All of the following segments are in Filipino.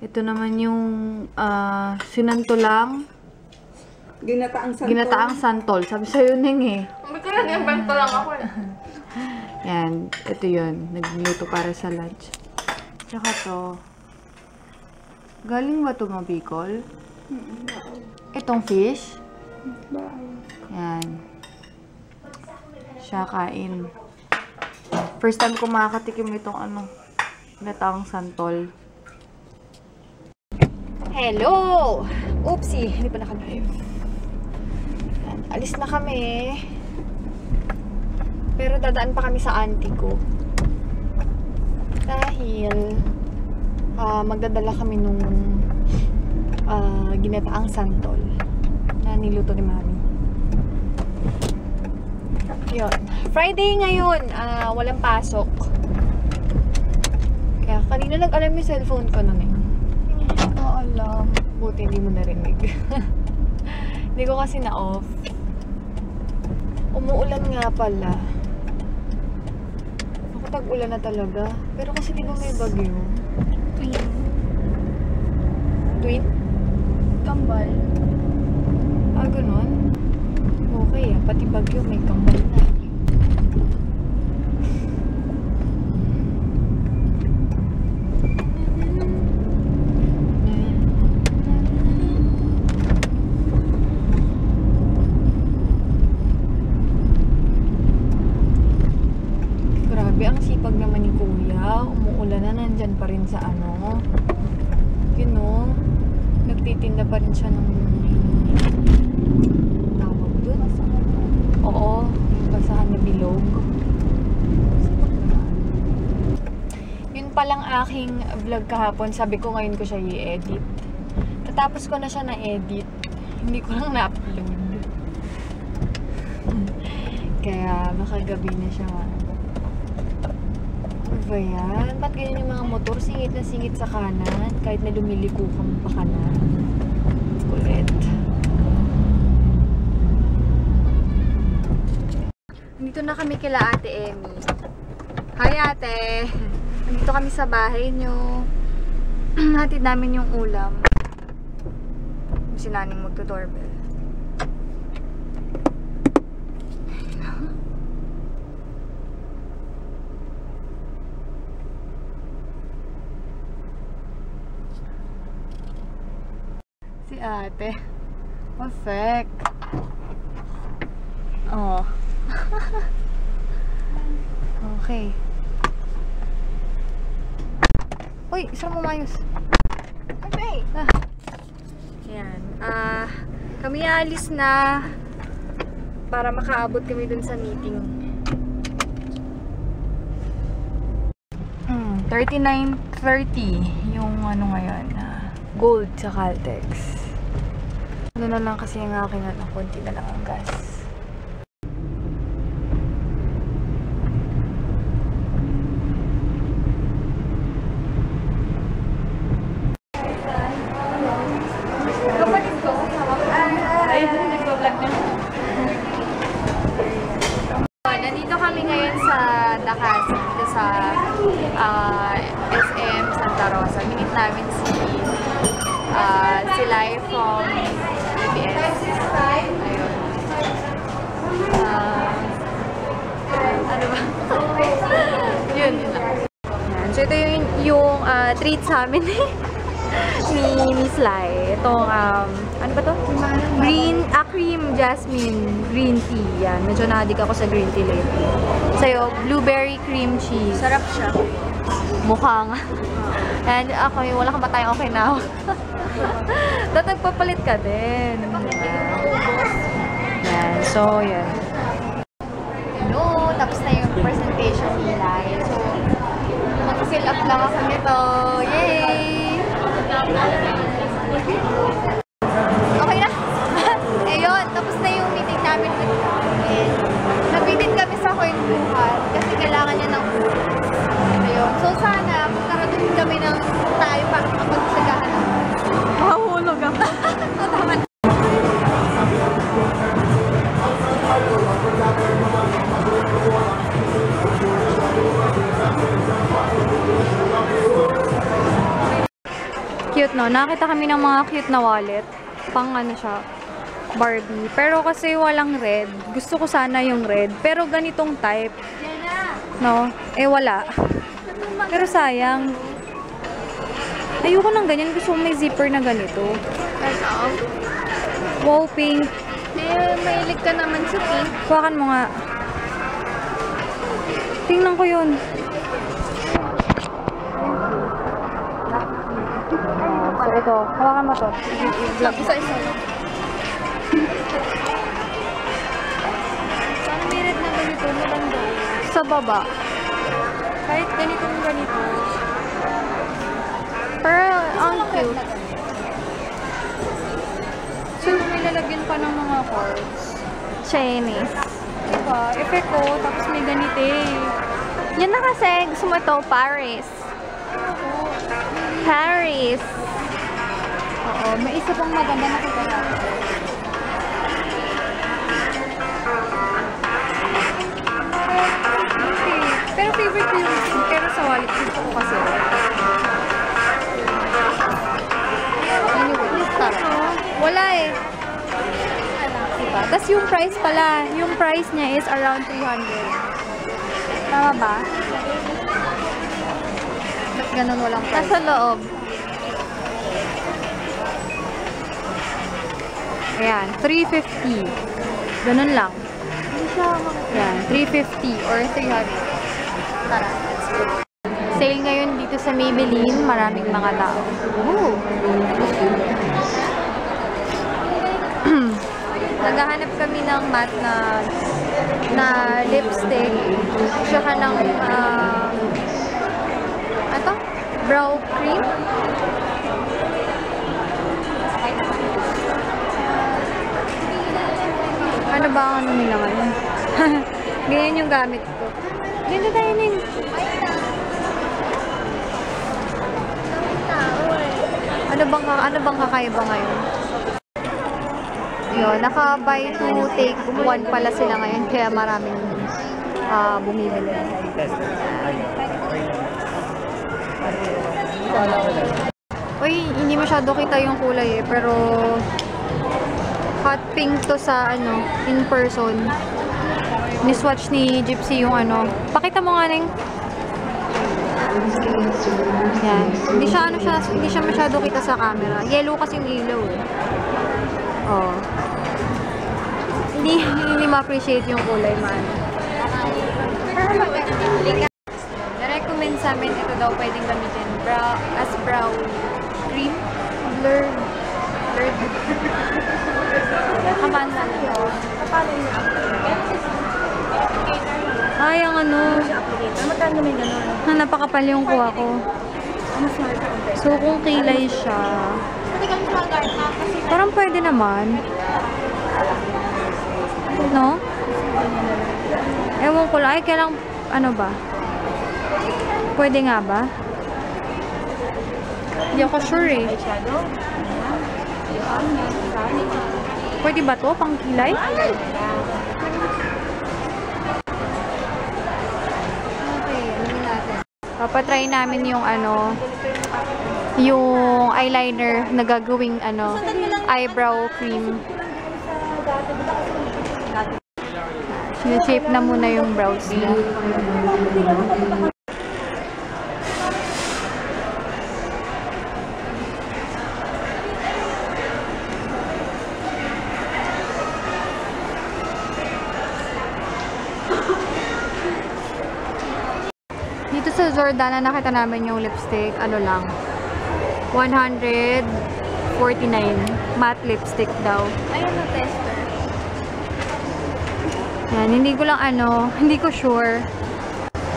Ito naman yung sinantulang ginataang santol. Sabi sa'yo, Ning eh. Hindi ko lang yung bento lang ako eh. Yan. Ito yun. Nagluto para sa lunch. Tsaka to. Galing ba ito Bicol? Itong fish? Yan. Siya kain. First time ko makakatikim itong ginataang santol. Hello! Oopsie! Hindi pa nakalive. Alis na kami. Pero dadaan pa kami sa auntie ko. Dahil magdadala kami nung ginataang santol na niluto ni Mami. Yun. Friday ngayon. Walang pasok. Kaya kanina nag-alarm yung cellphone ko na ngayon. Alam. Buti hindi mo narinig. Hindi ko kasi na-off. Umuulan nga pala. Ako tag-ulan na talaga. Pero kasi di ba may bagyo? Twin. Twin? Kambal. Ganun? Okay pati bagyo may kambal na. Ang sipag naman ni Kuya, umuulan na, nandyan pa rin sa you know, nagtitinda pa rin siya ng tawag doon. Oo, yung basahan na bilog. Yun palang aking vlog kahapon, sabi ko ngayon ko siya i-edit. Tatapos ko na siya na-edit, hindi ko lang na-upload. Kaya makagabi na siya. Ba yan? Ba't ganyan yung mga motor? Singit na singit sa kanan. Kahit na lumiliko kang pa kanan. Kulit. Nandito na kami kila Ate Emmy. Hi Ate! Nandito kami sa bahay nyo. Hatid namin yung ulam. Si Naning magto-doorbell. Si Ate. Perfect. Oh. Okay. Uy, isang mamayos. Okay. Yan. Kami alis na para makaabot kami dun sa meeting. 39:30 yung ngayon. Gold sa Caltex. Ano na lang kasi yung aking konti na lang ang gas. Kapatid ko, ayun, nagpa-vlog na. Nandito kami ngayon sa Dakas, dito sa SM Santa Rosa. Minit namin si Lai from BBS. Ayun. Ano ba? Yun lang. So ito yung treat sa amin ni Miss Lai. Itong, ano ba to? Cream jasmine green tea. Yan. Medyo na-addict ako sa green tea lately. Sa'yo, blueberry cream cheese. Sarap siya. Mukha nga. And ako, wala kang patayang okay na ako. Dapat nagpapalit ka din. Yan. So, yan. No, tapos na yung presentation nila. So, mag-fill up lang ako nito. Yay! Okay na. Ayun, tapos na yung meeting namin. Nag-meeting kami sa kwentuhan kasi kailangan niya ng ayun. So, sana, magkaroon kami ng tayo para makapagsagahan. Mahulog ako. Tama na. Cute, no? Nakita kami ng mga cute na wallet. Pang ano siya, Barbie. Pero kasi walang red. Gusto ko sana yung red. Pero ganitong type. No? Eh, wala. Pero sayang. Ayoko ng ganyan. Gusto ko may zipper na ganito. Wow, pink. Mahilig ka naman sa pink. Hawakan mo nga. Tingnan ko yun. So, ito. Hawakan mo to. Isa-isa lang. Sana may red na ganito. Maganda. Sa baba. Kahit ganitong ganito. Pero, ang cute. So, may lalagyan pa ng mga cards. Chinese. Diba? Effect ko, tapos may ganito eh. Yan na kasi. Gusto mo ito, Paris. Paris. Oo, may isa pang maganda na kita natin. Okay. Pero favorite ko yung lipstick. Pero sa wallet, gusto ko kasi. Anyway, wala eh. Diba? Tapos yung price pala, yung price niya is around 300. Tama ba? Ba't ganun walang price? Nasa loob. Ayan, 350. Ganun lang. Ayan, 350 or 300. Tara, let's go. Sale ngayon dito sa Maybelline. Maraming mga tao. Ooh. Naghahanap kami ng matte na lipstick. Tsaka ng ano? Brow cream. Ano ba ang ano nila ngayon? Ganyan yung gamit ko. Ganda tayo nin. Ano bang kakaiba ngayon? Yun, naka-buy to take one pala sila ngayon. Kaya maraming bumibili. Uy, hindi masyado kita yung kulay eh. Pero hot pink to sa ano, in person. Ni-swatch ni Gypsy yung ano. Pakita mo nga Neng. Yan. Hindi siya masyado kita sa camera. Yellow kasi yung ilaw eh. Oh. Hindi ma-appreciate yung kulay man. Na-recommend sa amin ito daw pwedeng gamitin as brow cream. Blurred. Kaman na ito. Ay, ang ano. Magkano may gano'n? Napakapal yung kuha ko. So, kung kilay siya, parang pwede naman. No? Ewan ko lang. Ay, kailang, ano ba? Pwede nga ba? Hindi ako sure eh. Pwede ba to? Pang kilay? Papatry namin yung ano, yung eyeliner na gagawing ano, eyebrow cream. Shape na muna yung brows niya. Dito sa Jordana, nakita namin yung lipstick, ano lang, 149. Matte lipstick daw. Ayun na tester. Yan, hindi ko lang ano, hindi ko sure.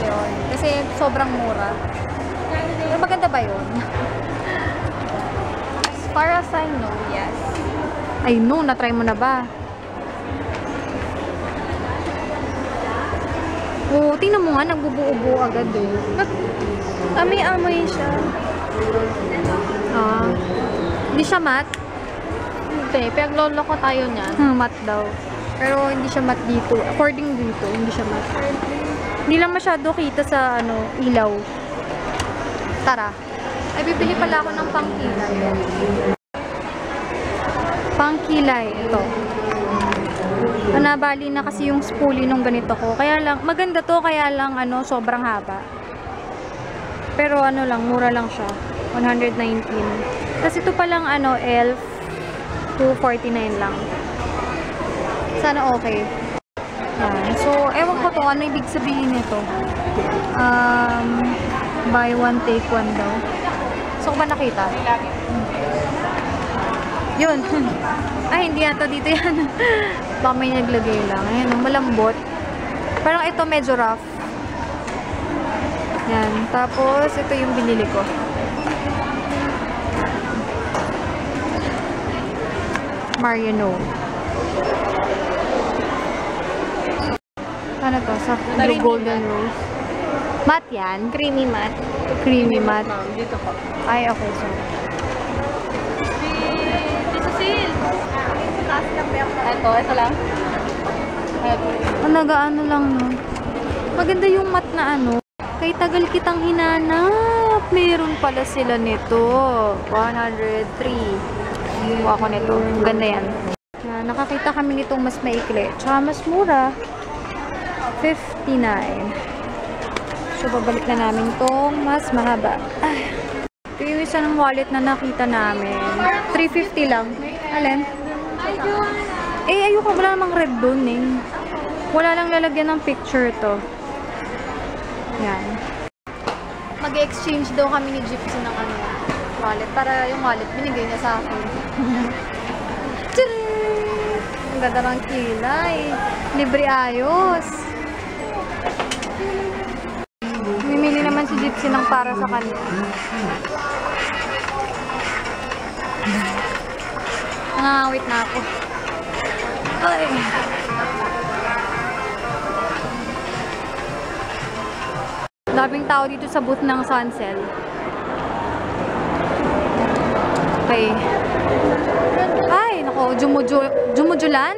Yun, kasi sobrang mura. Pero maganda ba yun? As far as I know, yes. I know, na-try mo na ba? Oo, tingnan mo nga, nagbubuo-buo agad eh. Amoy siya. Hindi siya matte. Hindi, pinaglolo ko tayo niyan. Matte daw. Pero hindi siya matte dito. According dito, hindi siya matte. Hindi lang masyado kita sa ano, ilaw. Tara. Ay, bibili pala ako ng pangkilay. Pangkilay, ito. Nabali na kasi yung spoolie nung ganito ko. Kaya lang, maganda to, kaya lang, sobrang haba. Pero lang, mura lang siya. 119. Tapos ito palang, ELF, 249 lang. Sana okay. Yan. So, ewan ko to, ano ibig sabihin nito? Buy one, take one daw. So, ko ba nakita? Yun. Ay, hindi yata dito yan. Baka may naglagay lang. Ayan, malambot. Parang ito medyo rough. Yan. Tapos, ito yung binili ko. Mariano. Ano to? Sa blue golden rose. Matte yan? Creamy matte. Creamy matte. Dito po. Ay, okay. So, Ito lang. nagaano lang, no? Maganda yung matte na Kay tagal kitang hinanap. Meron pala sila nito. 103. Buha ko nito. Ganda yan. Nakakita kami nitong mas maikli. Tsaka mas mura. 59. So, babalik na namin itong mas mahaba. Ito yung isa ng wallet na nakita namin. 350 lang. Alin? Ayoko. Wala namang red doon, eh. Wala lang lalagyan ng picture to. Yan. Mag-exchange daw kami ni Gypsy ng wallet. Para yung wallet, binigay niya sa akin. Tcharam! Ang ganda ng kilay. Libre ayos. Mimili naman si Gypsy ng para sa kanya. Nangangawit na ako. Ay. Daming tao dito sa booth ng Suncell. Okay. Ay, nako, jumujulan?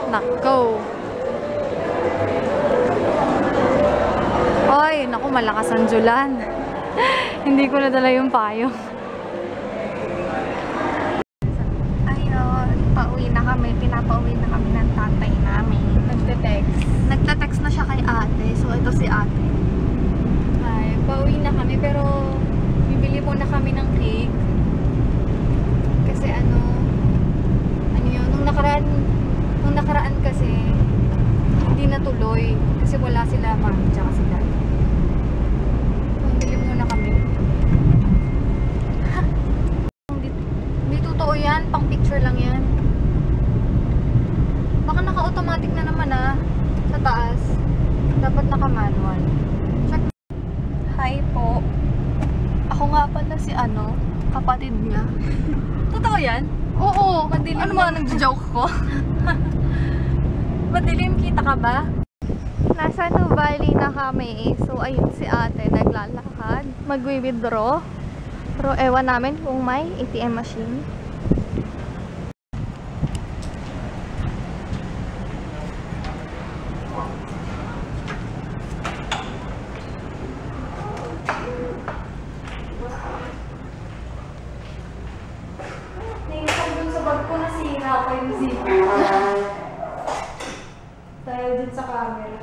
Nako. Ay, nako, malakas ang julan. Hindi ko nadala yung payong. Pauwi na kami. Pinapauwi na kami ng tatay namin. Nagte-text na siya kay ate. So, ito si ate. Ay, pauwi na kami pero bibili muna kami ng cake. Kasi yun, nung nakaraan kasi hindi natuloy kasi wala sila mami tsaka si dad. So, bili muna kami. Hindi totoo yan, pang picture lang yan. Baka naka-automatic na naman sa taas. Dapat naka-manual. Check. Hi po. Ako nga pala si kapatid niya. Totoo yan? Oo. Madilim Ano mga nagjo-joke ko? Madilim, kita ka ba? Nasa Nuvali na kami. So, ayun si ate naglalakad. Magwi-withdraw. Pero ewan namin kung may ATM machine. Tayo din sa camera.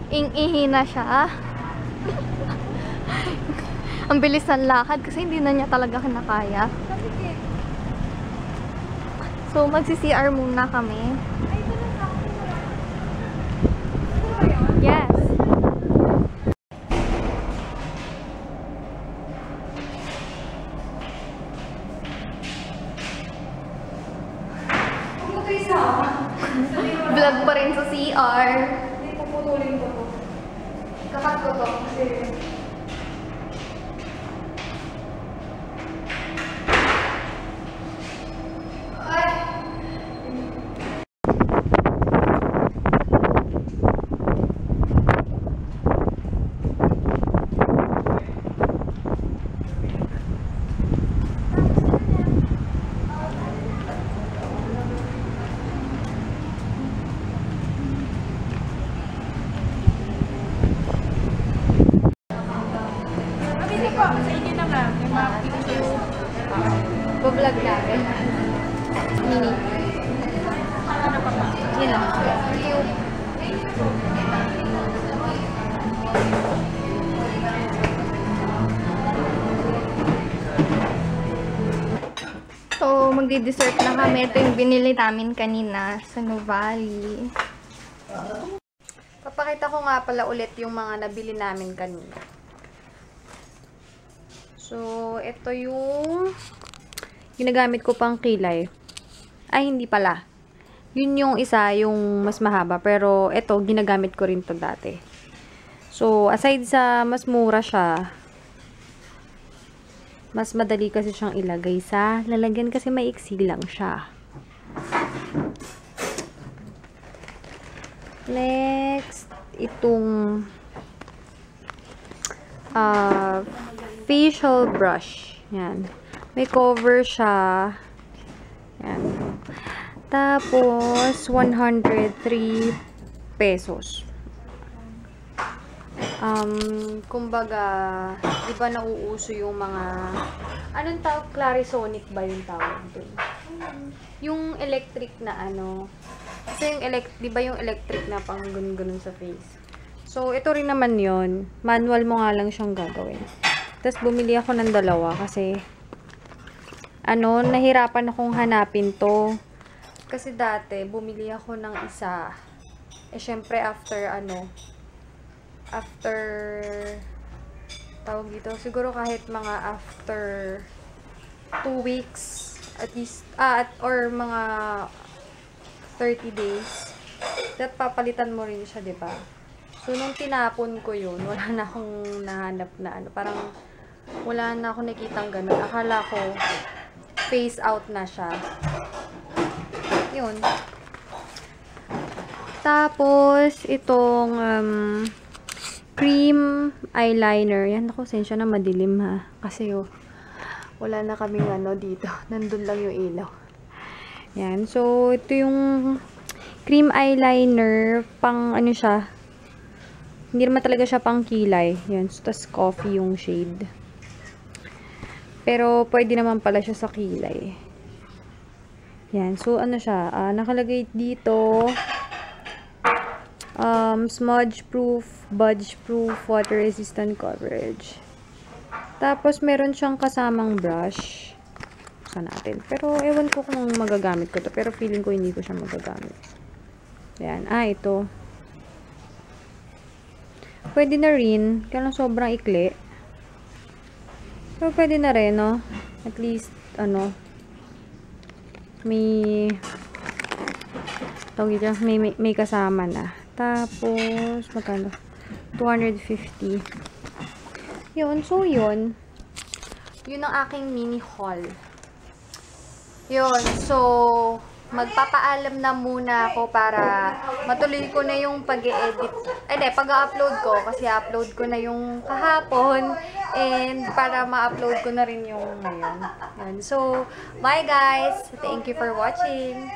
Ing-ihi na siya. Ang bilis ng lakad kasi hindi na niya talaga kinakaya. So, magsi-CR muna kami. Yes. Vlog pa rin sa CR. Hindi ko putulin ko to. Kakat ko to kasi So, magdi-dessert na kami. Ito yung binili namin kanina sa Nuvali. Papakita ko nga pala ulit yung mga nabili namin kanina. So, ito yung ginagamit ko pang kilay. Ay, hindi pala. Yun yung isa, yung mas mahaba. Pero, ito, ginagamit ko rin to dati. So, aside sa mas mura siya, mas madali kasi siyang ilagay sa lalagyan kasi maiksi lang siya. Next, itong facial brush. Yan. May cover siya. Yan. Tapos, 103 pesos. Kumbaga, di ba nauuso yung mga, anong tawag? Clarisonic ba yung tawag dun? Yung electric na ano. Kasi yung di ba yung electric na pang ganun sa face. So, ito rin naman yon. Manual mo nga lang siyang gagawin. Tapos, bumili ako ng dalawa kasi, nahirapan akong hanapin to. Kasi dati, bumili ako ng isa. Eh, syempre, tawag dito, siguro kahit mga after 2 weeks, at least, or mga 30 days, that papalitan mo rin siya, diba? So, nung tinapon ko yun, wala na akong nahanap na parang wala na akong nakitang ganun. Akala ko, phase out na siya. Yun. Tapos, itong, cream eyeliner. Yan, ako, sensya na madilim ha. Kasi, wala na kaming dito. Nandun lang yung ilaw. Yan. So, ito yung cream eyeliner. Pang, siya. Hindi naman talaga siya pang kilay. Yan. So, tas coffee yung shade. Pero, pwede naman pala siya sa kilay. Yan. So, siya. Nakalagay dito, smudge proof, budge proof, water resistant coverage. Tapos meron siyang kasamang brush sa natin. Pero ewan ko kung magagamit ko to, pero feeling ko hindi ko siya magagamit. Ayan, ito. Pwede na rin, kaya lang sobrang ikli. Pero pwede na rin, no? At least may may kasama na. Tapos, magkano? 250. Yun. So, yun. Yun ang aking mini haul. Yun. So, magpapaalam na muna ako para matuloy ko na yung pag-e-edit. Pag-upload ko. Kasi upload ko na yung kahapon. And para ma-upload ko na rin yung ngayon. Yun. So, bye guys! Thank you for watching!